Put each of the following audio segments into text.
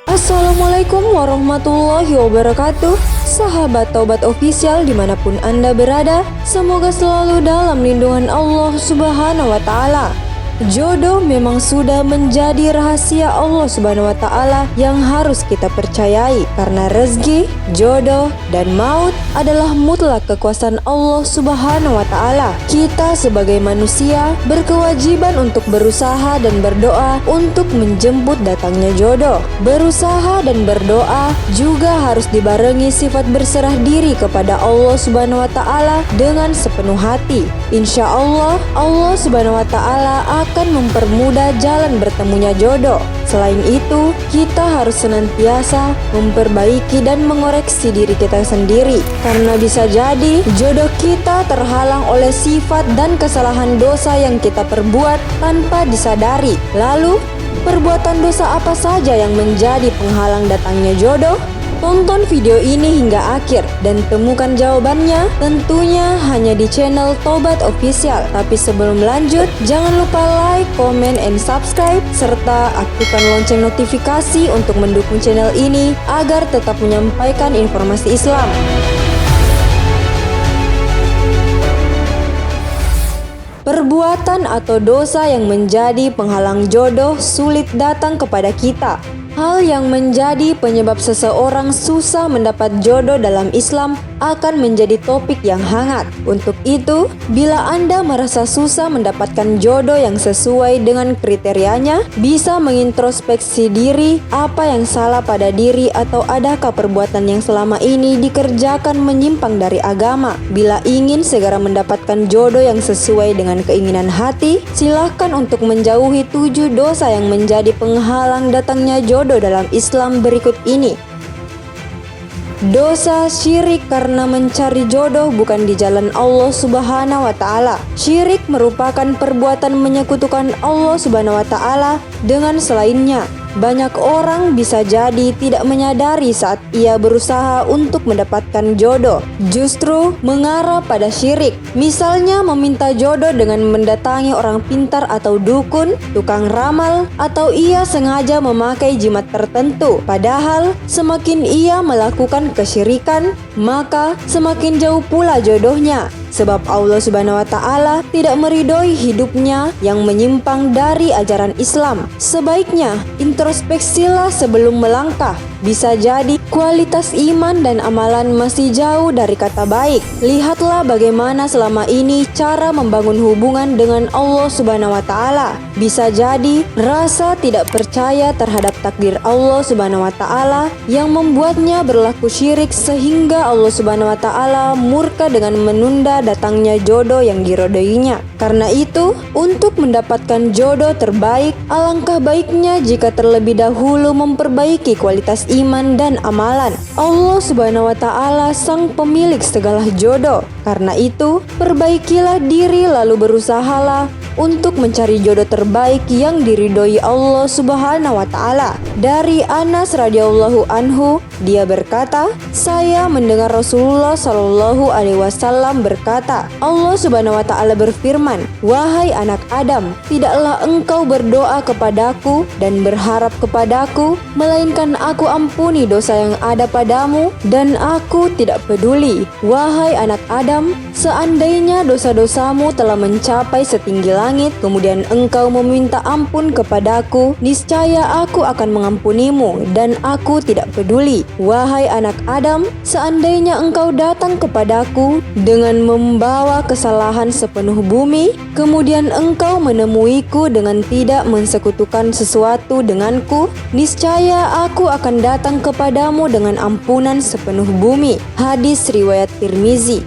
Assalamualaikum warahmatullahi wabarakatuh. Sahabat Taubat Official dimanapun Anda berada, semoga selalu dalam lindungan Allah Subhanahu wa Ta'ala. Jodoh memang sudah menjadi rahasia Allah Subhanahu wa Ta'ala yang harus kita percayai, karena rezeki, jodoh, dan maut adalah mutlak kekuasaan Allah Subhanahu wa Ta'ala. Kita sebagai manusia berkewajiban untuk berusaha dan berdoa untuk menjemput datangnya jodoh. Berusaha dan berdoa juga harus dibarengi sifat berserah diri kepada Allah Subhanahu wa Ta'ala dengan sepenuh hati. Insya Allah, Allah Subhanahu wa Ta'ala akan mempermudah jalan bertemunya jodoh. Selain itu, kita harus senantiasa memperbaiki dan mengoreksi diri kita sendiri, karena bisa jadi jodoh kita terhalang oleh sifat dan kesalahan dosa yang kita perbuat tanpa disadari. Lalu, perbuatan dosa apa saja yang menjadi penghalang datangnya jodoh? Tonton video ini hingga akhir dan temukan jawabannya tentunya hanya di channel Taubat Official. Tapi sebelum lanjut, jangan lupa like, comment, and subscribe, serta aktifkan lonceng notifikasi untuk mendukung channel ini agar tetap menyampaikan informasi Islam. Perbuatan atau dosa yang menjadi penghalang jodoh sulit datang kepada kita. Hal yang menjadi penyebab seseorang susah mendapat jodoh dalam Islam akan menjadi topik yang hangat. Untuk itu, bila Anda merasa susah mendapatkan jodoh yang sesuai dengan kriterianya, bisa mengintrospeksi diri, apa yang salah pada diri atau adakah perbuatan yang selama ini dikerjakan menyimpang dari agama. Bila ingin segera mendapatkan jodoh yang sesuai dengan keinginan hati, silahkan untuk menjauhi 7 dosa yang menjadi penghalang datangnya jodoh dalam Islam berikut ini. Dosa syirik karena mencari jodoh bukan di jalan Allah Subhanahu wa Ta'ala. Syirik merupakan perbuatan menyekutukan Allah Subhanahu wa Ta'ala dengan selainnya. Banyak orang bisa jadi tidak menyadari saat ia berusaha untuk mendapatkan jodoh, justru mengarah pada syirik. Misalnya meminta jodoh dengan mendatangi orang pintar atau dukun, tukang ramal, atau ia sengaja memakai jimat tertentu. Padahal semakin ia melakukan kesyirikan, maka semakin jauh pula jodohnya. Sebab Allah Subhanahu wa Ta'ala tidak meridhoi hidupnya yang menyimpang dari ajaran Islam. Sebaiknya introspeksilah sebelum melangkah. Bisa jadi kualitas iman dan amalan masih jauh dari kata baik. Lihatlah bagaimana selama ini cara membangun hubungan dengan Allah Subhanahu wa Ta'ala. Bisa jadi rasa tidak percaya terhadap takdir Allah Subhanahu wa Ta'ala yang membuatnya berlaku syirik sehingga Allah Subhanahu wa Ta'ala murka dengan menunda datangnya jodoh yang diridhoinya. Karena itu, untuk mendapatkan jodoh terbaik, alangkah baiknya jika terlebih dahulu memperbaiki kualitas iman dan amalan. Allah Subhanahu wa Ta'ala sang pemilik segala jodoh. Karena itu, perbaikilah diri lalu berusahalah untuk mencari jodoh terbaik yang diridhoi Allah Subhanahu wa Ta'ala. Dari Anas radhiyallahu anhu, dia berkata, saya mendengar Rasulullah Shallallahu alaihi wasallam berkata, Allah Subhanahu wa Ta'ala berfirman, wahai anak Adam, tidaklah engkau berdoa kepadaku dan berharap kepadaku, melainkan aku ampuni dosa yang ada padamu dan aku tidak peduli. Wahai anak Adam, seandainya dosa-dosamu telah mencapai setinggi langit, kemudian engkau meminta ampun kepadaku, niscaya aku akan mengampunimu dan aku tidak peduli. Wahai anak Adam, seandainya engkau datang kepadaku dengan membawa kesalahan sepenuh bumi, kemudian engkau menemuiku dengan tidak mensekutukan sesuatu denganku, niscaya aku akan datang kepadamu dengan ampunan sepenuh bumi. Hadis riwayat Tirmizi.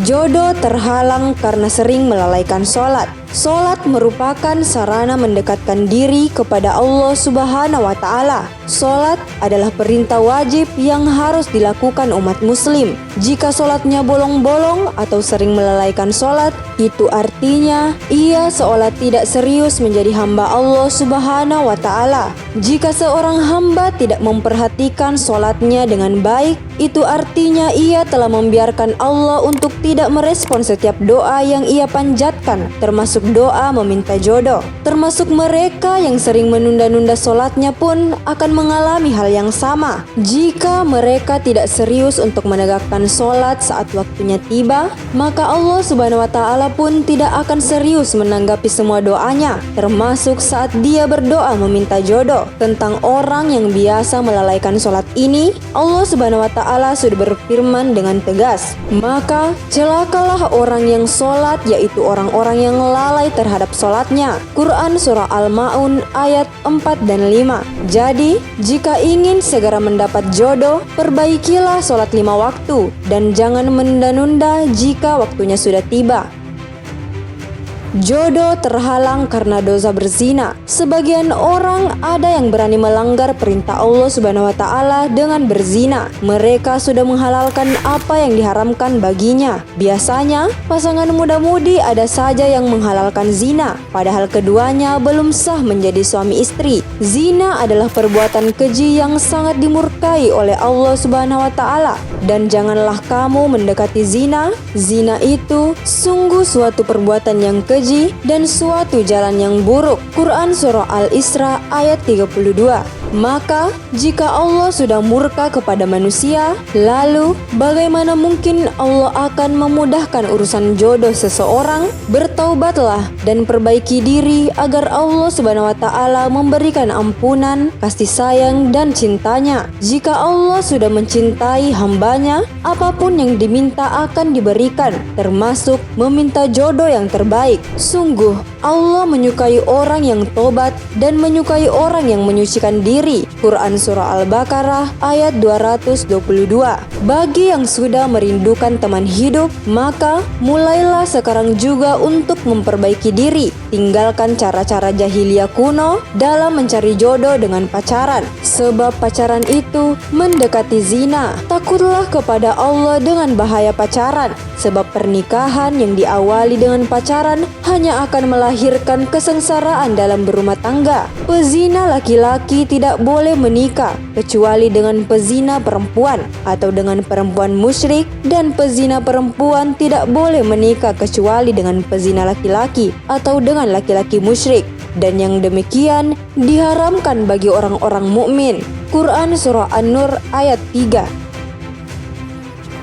Jodoh terhalang karena sering melalaikan sholat. Solat merupakan sarana mendekatkan diri kepada Allah Subhanahu wa Ta'ala. Solat adalah perintah wajib yang harus dilakukan umat muslim. Jika solatnya bolong-bolong atau sering melalaikan solat, itu artinya ia seolah tidak serius menjadi hamba Allah Subhanahu wa Ta'ala. Jika seorang hamba tidak memperhatikan solatnya dengan baik, itu artinya ia telah membiarkan Allah untuk tidak merespon setiap doa yang ia panjatkan, termasuk doa meminta jodoh. Termasuk mereka yang sering menunda-nunda solatnya pun akan mengalami hal yang sama. Jika mereka tidak serius untuk menegakkan solat saat waktunya tiba, maka Allah Subhanahu wa Ta'ala pun tidak akan serius menanggapi semua doanya, termasuk saat dia berdoa meminta jodoh. Tentang orang yang biasa melalaikan solat ini, Allah Subhanahu wa Ta'ala sudah berfirman dengan tegas, maka celakalah orang yang solat, yaitu orang-orang yang lalai terhadap solatnya. Quran Surah Al-Ma'un ayat 4 dan 5. Jadi, jika ingin segera mendapat jodoh, perbaikilah solat 5 waktu dan jangan menunda-nunda jika waktunya sudah tiba. Jodoh terhalang karena dosa berzina. Sebagian orang ada yang berani melanggar perintah Allah Subhanahu wa Ta'ala dengan berzina. Mereka sudah menghalalkan apa yang diharamkan baginya. Biasanya, pasangan muda-mudi ada saja yang menghalalkan zina, padahal keduanya belum sah menjadi suami istri. Zina adalah perbuatan keji yang sangat dimurkai oleh Allah Subhanahu wa Ta'ala. Dan janganlah kamu mendekati zina. Zina itu sungguh suatu perbuatan yang keji dan suatu jalan yang buruk. Quran Surah Al-Isra ayat 32. Maka, jika Allah sudah murka kepada manusia, lalu bagaimana mungkin Allah akan memudahkan urusan jodoh seseorang? Bertaubatlah dan perbaiki diri agar Allah Subhanahu wa Ta'ala memberikan ampunan, kasih sayang dan cintanya. Jika Allah sudah mencintai hambanya, apapun yang diminta akan diberikan, termasuk meminta jodoh yang terbaik. Sungguh, Allah menyukai orang yang tobat dan menyukai orang yang menyucikan diri. Quran Surah Al-Baqarah ayat 222. Bagi yang sudah merindukan teman hidup, maka mulailah sekarang juga untuk memperbaiki diri. Tinggalkan cara-cara jahiliyah kuno dalam mencari jodoh dengan pacaran, sebab pacaran itu mendekati zina. Takutlah kepada Allah dengan bahaya pacaran, sebab pernikahan yang diawali dengan pacaran hanya akan melahirkan kesengsaraan dalam berumah tangga. Pezina laki-laki tidak boleh menikah kecuali dengan pezina perempuan atau dengan perempuan musyrik, dan pezina perempuan tidak boleh menikah kecuali dengan pezina laki-laki atau dengan laki-laki musyrik, dan yang demikian diharamkan bagi orang-orang mukmin. Quran Surah An-Nur ayat 3.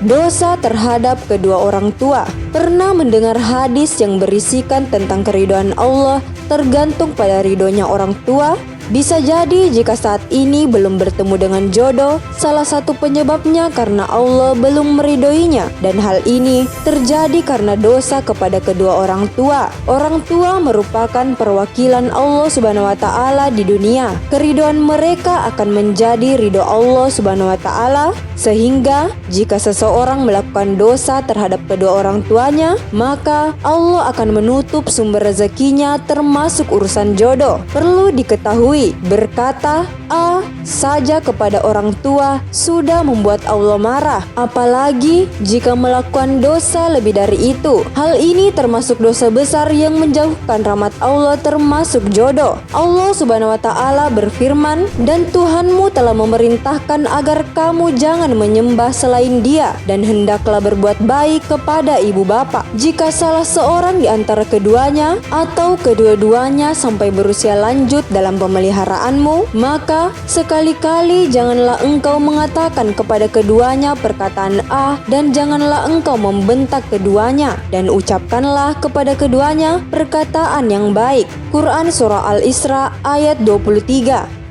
Dosa terhadap kedua orang tua. Pernah mendengar hadis yang berisikan tentang keridhaan Allah tergantung pada ridhonya orang tua? Bisa jadi jika saat ini belum bertemu dengan jodoh, salah satu penyebabnya karena Allah belum meridhoinya, dan hal ini terjadi karena dosa kepada kedua orang tua. Orang tua merupakan perwakilan Allah Subhanahu wa Ta'ala di dunia. Keridhaan mereka akan menjadi ridho Allah Subhanahu wa Ta'ala, sehingga jika seseorang melakukan dosa terhadap kedua orang tuanya, maka Allah akan menutup sumber rezekinya termasuk urusan jodoh. Perlu diketahui, berkata "a" saja kepada orang tua sudah membuat Allah marah, apalagi jika melakukan dosa lebih dari itu. Hal ini termasuk dosa besar yang menjauhkan rahmat Allah, termasuk jodoh. Allah Subhanahu wa Ta'ala berfirman, "Dan Tuhanmu telah memerintahkan agar kamu jangan menyembah selain Dia, dan hendaklah berbuat baik kepada ibu bapa. Jika salah seorang di antara keduanya atau kedua-duanya sampai berusia lanjut dalam pemeliharaanmu, maka sekali-kali janganlah engkau mengatakan kepada keduanya perkataan "ah", dan janganlah engkau membentak keduanya, dan ucapkanlah kepada keduanya perkataan yang baik." Quran Surah Al-Isra ayat 23.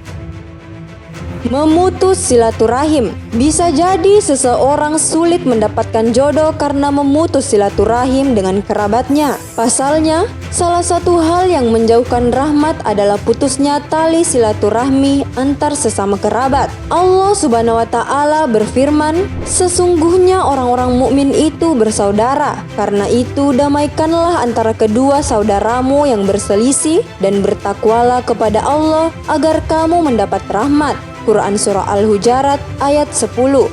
Memutus silaturahim. Bisa jadi seseorang sulit mendapatkan jodoh karena memutus silaturahim dengan kerabatnya. Pasalnya, salah satu hal yang menjauhkan rahmat adalah putusnya tali silaturahmi antar sesama kerabat. Allah Subhanahu wa Ta'ala berfirman, "Sesungguhnya orang-orang mukmin itu bersaudara. Karena itu damaikanlah antara kedua saudaramu yang berselisih dan bertakwalah kepada Allah agar kamu mendapat rahmat." Quran Surah Al-Hujarat ayat 10.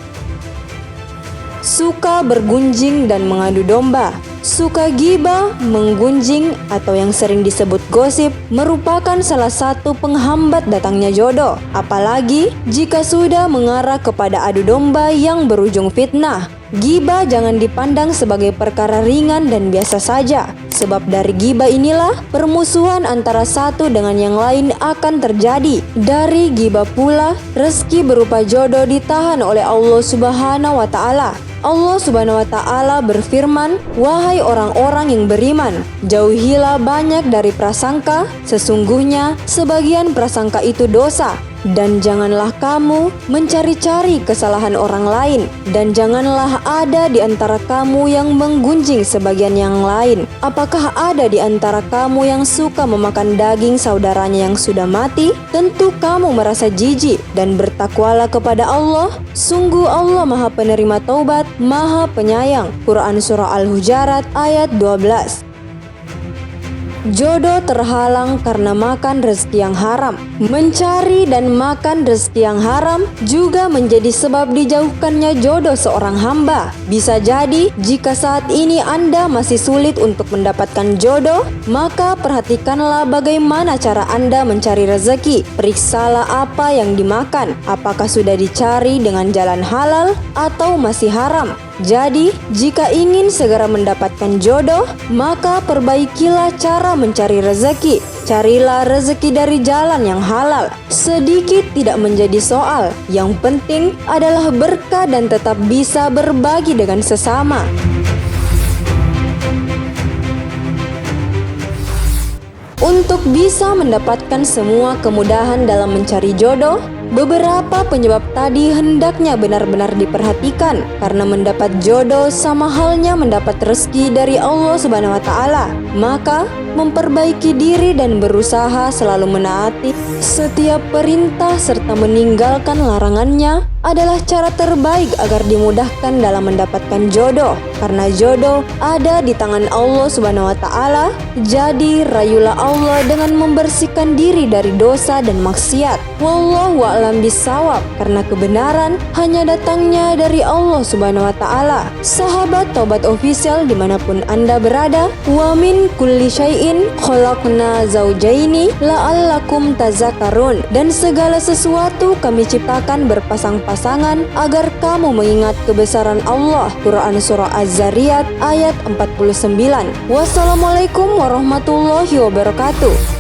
Suka bergunjing dan mengadu domba. Suka gibah, menggunjing, atau yang sering disebut gosip merupakan salah satu penghambat datangnya jodoh. Apalagi jika sudah mengarah kepada adu domba yang berujung fitnah. Gibah jangan dipandang sebagai perkara ringan dan biasa saja. Sebab dari gibah inilah permusuhan antara satu dengan yang lain akan terjadi. Dari gibah pula, rezeki berupa jodoh ditahan oleh Allah Subhanahu wa Ta'ala. Allah Subhanahu wa Ta'ala berfirman, "Wahai orang-orang yang beriman, jauhilah banyak dari prasangka, sesungguhnya sebagian prasangka itu dosa. Dan janganlah kamu mencari-cari kesalahan orang lain, dan janganlah ada di antara kamu yang menggunjing sebagian yang lain. Apakah ada di antara kamu yang suka memakan daging saudaranya yang sudah mati? Tentu kamu merasa jijik dan bertakwalah kepada Allah. Sungguh Allah Maha Penerima Taubat, Maha Penyayang." Quran Surah Al-Hujarat ayat 12. Jodoh terhalang karena makan rezeki yang haram. Mencari dan makan rezeki yang haram juga menjadi sebab dijauhkannya jodoh seorang hamba. Bisa jadi jika saat ini Anda masih sulit untuk mendapatkan jodoh, maka perhatikanlah bagaimana cara Anda mencari rezeki. Periksalah apa yang dimakan, apakah sudah dicari dengan jalan halal atau masih haram. Jadi, jika ingin segera mendapatkan jodoh, maka perbaikilah cara mencari rezeki. Carilah rezeki dari jalan yang halal. Sedikit tidak menjadi soal. Yang penting adalah berkah dan tetap bisa berbagi dengan sesama. Untuk bisa mendapatkan semua kemudahan dalam mencari jodoh, beberapa penyebab tadi hendaknya benar-benar diperhatikan, karena mendapat jodoh sama halnya mendapat rezeki dari Allah Subhanahu wa Ta'ala. Maka memperbaiki diri dan berusaha selalu menaati setiap perintah serta meninggalkan larangannya adalah cara terbaik agar dimudahkan dalam mendapatkan jodoh. Karena jodoh ada di tangan Allah Subhanahu wa Ta'ala. Jadi rayulah Allah dengan membersihkan diri dari dosa dan maksiat. Wallahu a'lam bishawab, karena kebenaran hanya datangnya dari Allah Subhanahu wa Ta'ala. Sahabat Taubat Official dimanapun Anda berada, wa min kulli syai'in khalaqna zaujaini la'allakum tazakkarun. Dan segala sesuatu kami ciptakan berpasang-pasangan agar kamu mengingat kebesaran Allah. Quran Surah Az-Zariyat ayat 49. Wassalamualaikum warahmatullahi wabarakatuh.